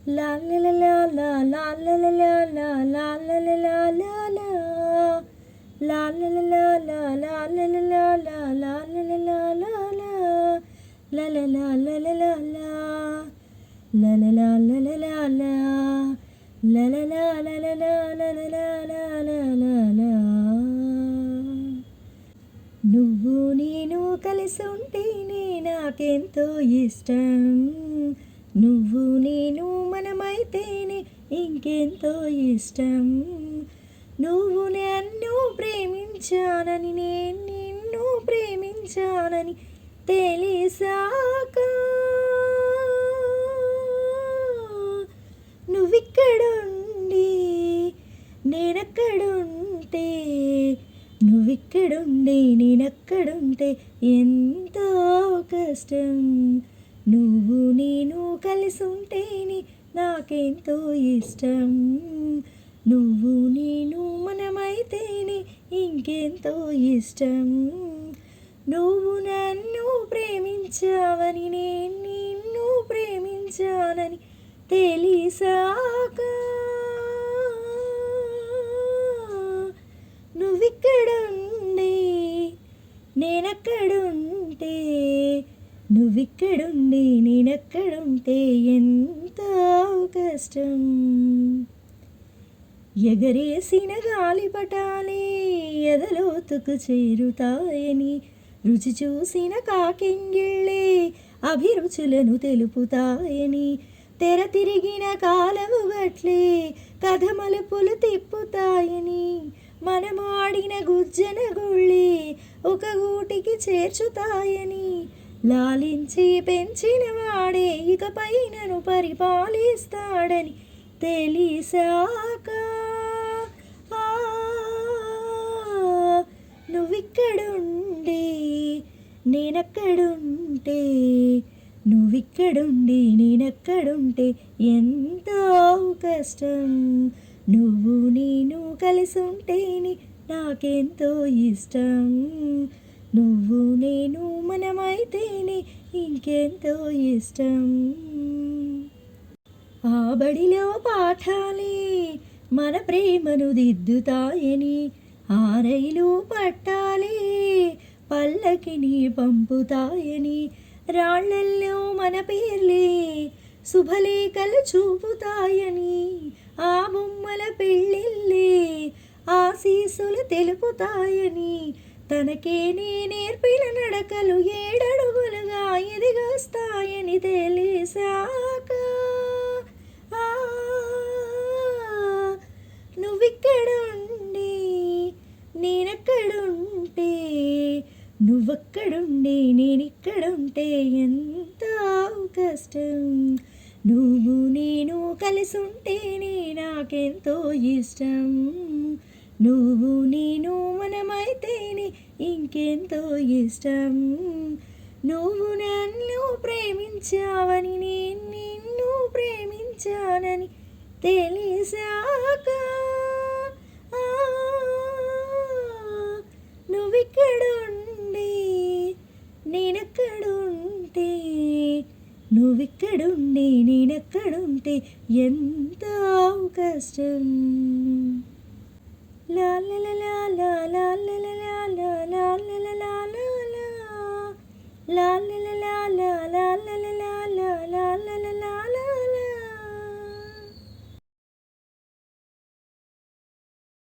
La la la la la la la la la la la la la la la la. La la la la la la la la la la la la la la la la. La la la la la la la. La la la la la la la. La la la la la la la la la la la la. నువ్వు నేను కలిసి ఉంటేనే నాకెంతో ఇష్టం. నువ్వు నేను మనమైతేనే ఇంకెంతో ఇష్టం. నువ్వు నన్ను ప్రేమించానని నేను నిన్ను ప్రేమించానని తెలిసాక నువ్విక్కడుండి నేనక్కడుంటే, నువ్విక్కడుండి నేనక్కడుంటే ఎంతో కష్టం. నువ్వు నేను కలిసి ఉంటేనే నాకెంతో ఇష్టం. నువ్వు నేను మనమైతేనే ఇంకెంతో ఇష్టం. నువ్వు నన్ను ప్రేమించావని నేను నిన్ను ప్రేమించానని తెలిసాక నువ్విక్కడుండి నేనక్కడుంటే, నువ్విక్కడుండి నేనక్కడుంటే ఎంతో కష్టం. ఎగరేసిన గాలిపటాలే ఎదలోతుకు చేరుతాయని, రుచి చూసిన కాకింగిళ్ళే అభిరుచులను తెలుపుతాయని, తెర తిరిగిన కాలము గట్లే కథ మలుపులు తిప్పుతాయని, మనమాడిన గుజ్జన గుళ్ళే ఒక గూటికి చేర్చుతాయని, లాలించి పెంచిన వాడే ఇకపై నన్ను పరిపాలిస్తాడని తెలిసాక నువ్విక్కడుండి నేనక్కడుంటే, నువ్విక్కడుండి నేనక్కడుంటే ఎంతో కష్టం. నువ్వు నేను కలిసి ఉంటేనే నాకెంతో ఇష్టం. నువ్వు నేను మనమైతేనే ఇంకెంతో ఇష్టం. ఆ బడిలో పాఠాలే మన ప్రేమను దిద్దుతాయని, ఆ రైలు పట్టాలే పల్లకిని పంపుతాయని, రాళ్లల్లో మన పేర్లే శుభలేఖలు చూపుతాయని, ఆ బొమ్మల పెళ్ళిళ్ళే ఆశీస్సులు తెలుపుతాయని, తనకే నే నేర్పిన నడకలు 7 అడుగులుగా ఎదిగొస్తాయని తెలిసాక నువ్విక్కడుండి నేనక్కడుంటే, నువ్వక్కడుండి నేనిక్కడుంటే ఎంతో కష్టం. నువ్వు నేను కలిసి ఉంటేనే నాకెంతో ఇష్టం. నువ్వు నేను మనమైతేనే ఇంకెంతో ఇష్టం. నువ్వు నన్ను ప్రేమించావని నేను నిన్ను ప్రేమించానని తెలిసాక నువ్విక్కడుండి నేనక్కడుంటే, నువ్విక్కడుండి నేనక్కడుంటే ఎంతో కష్టం. La la la la la la la la la la la la la la la la la la